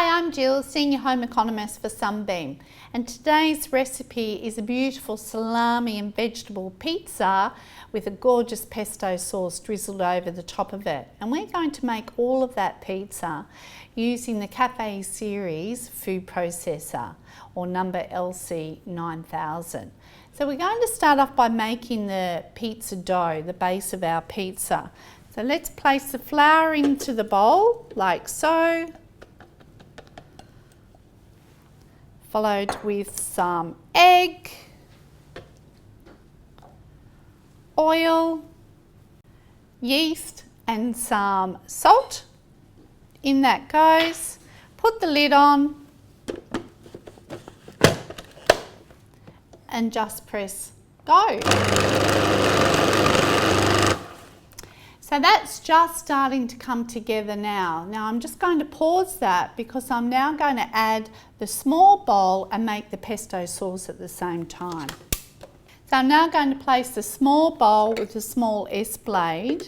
Hi, I'm Jill, Senior Home Economist for Sunbeam, and today's recipe is a beautiful salami and vegetable pizza with a gorgeous pesto sauce drizzled over the top of it. And we're going to make all of that pizza using the Cafe Series food processor, or number LC9000. So we're going to start off by making the pizza dough, the base of our pizza. So let's place the flour into the bowl like so, followed with some egg, oil, yeast and some salt. In that goes. Put the lid on and just press go. So that's just starting to come together now. Now I'm just going to pause that because I'm now going to add the small bowl and make the pesto sauce at the same time. So I'm now going to place the small bowl with the small S blade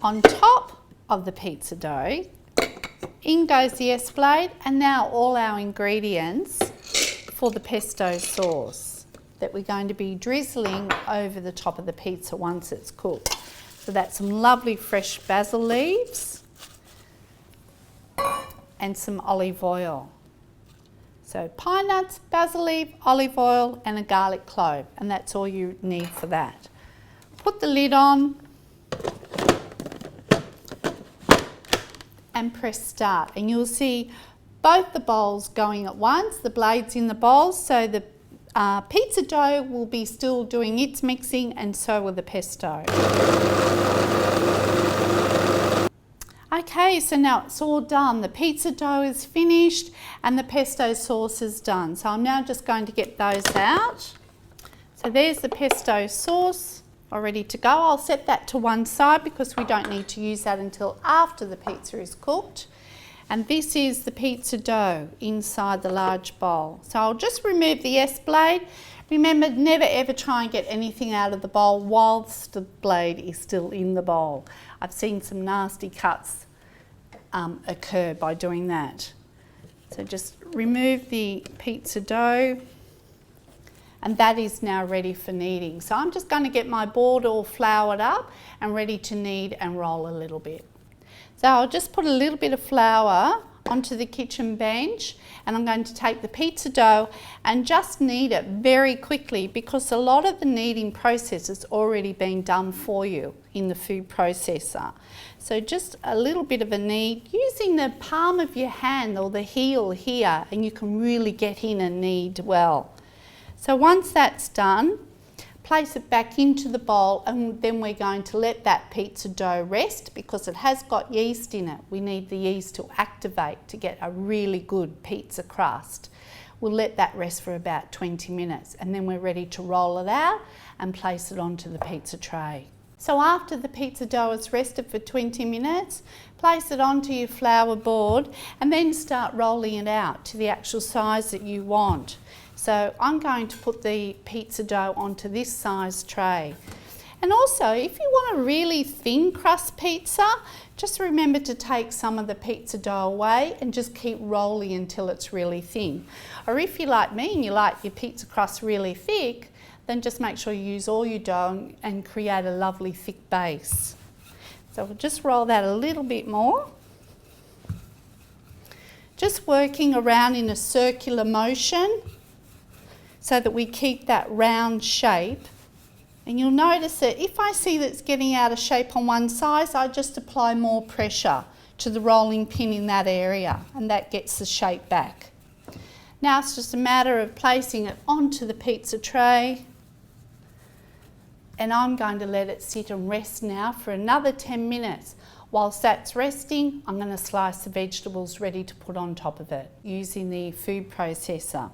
on top of the pizza dough. In goes the S blade, and now all our ingredients for the pesto sauce that we're going to be drizzling over the top of the pizza once it's cooked. So that's some lovely fresh basil leaves and some olive oil. So pine nuts, basil leaf, olive oil and a garlic clove, and that's all you need for that. Put the lid on and press start, and you'll see both the bowls going at once, the blades in the bowls, so the pizza dough will be still doing its mixing, and so will the pesto. Okay, so now it's all done. The pizza dough is finished and the pesto sauce is done. So I'm now just going to get those out. So there's the pesto sauce all ready to go. I'll set that to one side because we don't need to use that until after the pizza is cooked. And this is the pizza dough inside the large bowl. So I'll just remove the S blade. Remember, never ever try and get anything out of the bowl whilst the blade is still in the bowl. I've seen some nasty cuts occur by doing that. So just remove the pizza dough, and that is now ready for kneading. So I'm just going to get my board all floured up and ready to knead and roll a little bit. So I'll just put a little bit of flour onto the kitchen bench, and I'm going to take the pizza dough and just knead it very quickly because a lot of the kneading process has already been done for you in the food processor. So just a little bit of a knead using the palm of your hand or the heel here, and you can really get in and knead well. So once that's done, place it back into the bowl, and then we're going to let that pizza dough rest because it has got yeast in it. We need the yeast to activate to get a really good pizza crust. We'll let that rest for about 20 minutes and then we're ready to roll it out and place it onto the pizza tray. So after the pizza dough has rested for 20 minutes, place it onto your flour board and then start rolling it out to the actual size that you want. So I'm going to put the pizza dough onto this size tray. And also, if you want a really thin crust pizza, just remember to take some of the pizza dough away and just keep rolling until it's really thin. Or if you're like me and you like your pizza crust really thick, then just make sure you use all your dough and create a lovely thick base. So we'll just roll that a little bit more. Just working around in a circular motion so that we keep that round shape. And you'll notice that if I see that it's getting out of shape on one side, I just apply more pressure to the rolling pin in that area, and that gets the shape back. Now it's just a matter of placing it onto the pizza tray, and I'm going to let it sit and rest now for another 10 minutes. Whilst that's resting, I'm going to slice the vegetables ready to put on top of it using the food processor.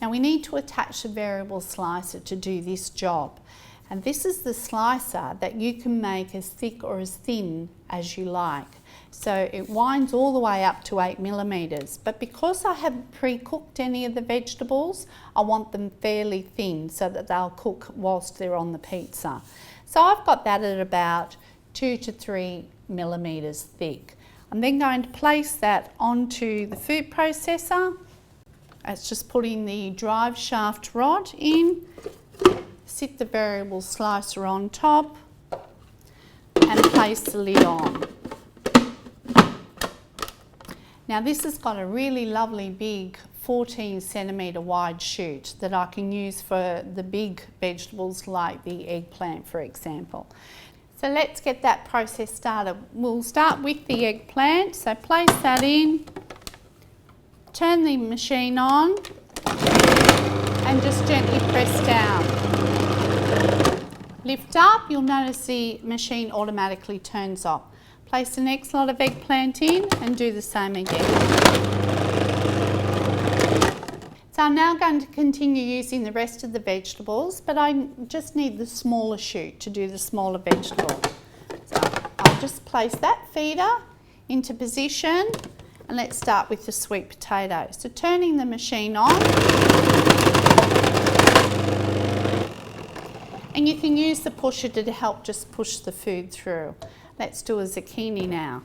Now we need to attach a variable slicer to do this job, and this is the slicer that you can make as thick or as thin as you like. So it winds all the way up to 8 millimeters, but because I haven't pre-cooked any of the vegetables, I want them fairly thin so that they'll cook whilst they're on the pizza. So I've got that at about 2 to 3 millimeters thick. I'm then going to place that onto the food processor. It's just putting the drive shaft rod in, sit the variable slicer on top and place the lid on. Now this has got a really lovely big 14 centimetre wide chute that I can use for the big vegetables like the eggplant, for example. So let's get that process started. We'll start with the eggplant, so place that in, turn the machine on and just gently press down. Lift up, you'll notice the machine automatically turns off. Place the next lot of eggplant in and do the same again. So I'm now going to continue using the rest of the vegetables, but I just need the smaller chute to do the smaller vegetable. So I'll just place that feeder into position and let's start with the sweet potato. So turning the machine on, and you can use the pusher to help just push the food through. Let's do a zucchini now.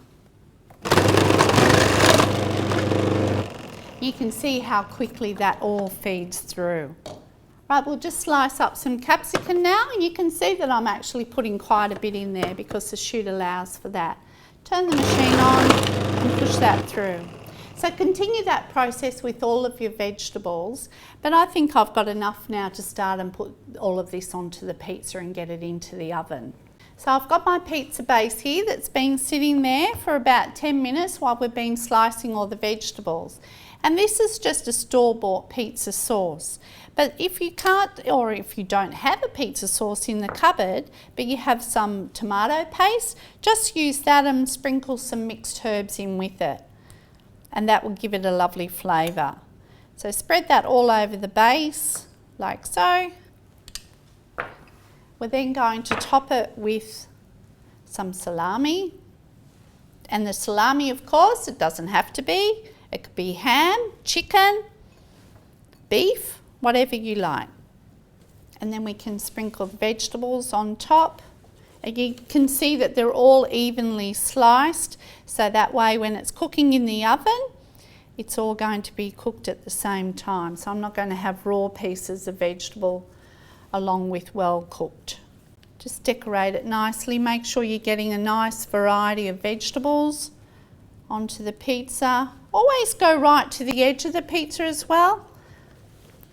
You can see how quickly that all feeds through. Right, we'll just slice up some capsicum now, and you can see that I'm actually putting quite a bit in there because the chute allows for that. Turn the machine on and push that through. So continue that process with all of your vegetables, but I think I've got enough now to start and put all of this onto the pizza and get it into the oven. So I've got my pizza base here that's been sitting there for about 10 minutes while we've been slicing all the vegetables. And this is just a store-bought pizza sauce. But if you can't, or if you don't have a pizza sauce in the cupboard, but you have some tomato paste, just use that and sprinkle some mixed herbs in with it. And that will give it a lovely flavour. So spread that all over the base, like so. We're then going to top it with some salami. And the salami, of course, it doesn't have to be. It could be ham, chicken, beef, whatever you like. And then we can sprinkle the vegetables on top. And you can see that they're all evenly sliced, so that way when it's cooking in the oven, it's all going to be cooked at the same time. So I'm not going to have raw pieces of vegetable along with well cooked. Just decorate it nicely. Make sure you're getting a nice variety of vegetables onto the pizza. Always go right to the edge of the pizza as well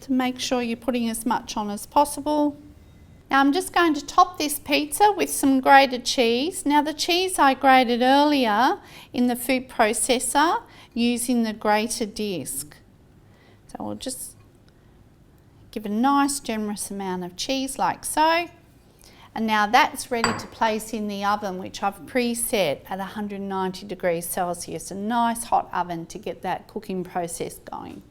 to make sure you're putting as much on as possible. Now I'm just going to top this pizza with some grated cheese. Now the cheese I grated earlier in the food processor using the grater disc. So we'll just give a nice generous amount of cheese like so. And now that's ready to place in the oven, which I've preset at 190 degrees Celsius, a nice hot oven to get that cooking process going.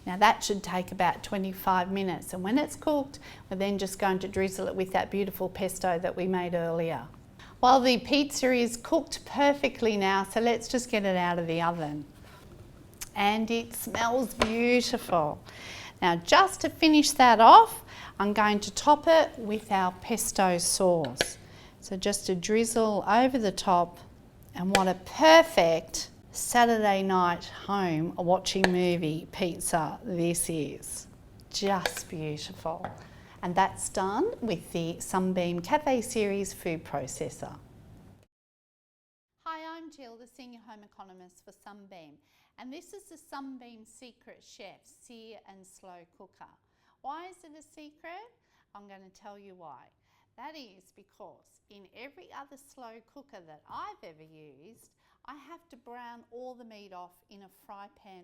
Now that should take about 25 minutes, and when it's cooked, we're then just going to drizzle it with that beautiful pesto that we made earlier. Well, the pizza is cooked perfectly now, so let's just get it out of the oven. And it smells beautiful. Now just to finish that off, I'm going to top it with our pesto sauce. So just a drizzle over the top, and what a perfect Saturday night home watching movie pizza this is. Just beautiful. And that's done with the Sunbeam Cafe Series food processor. Hi, I'm Jill, the Senior Home Economist for Sunbeam, and this is the Sunbeam Secret Chef Sear and Slow Cooker. Why is it a secret? I'm going to tell you why. That is because in every other slow cooker that I've ever used, I have to brown all the meat off in a fry pan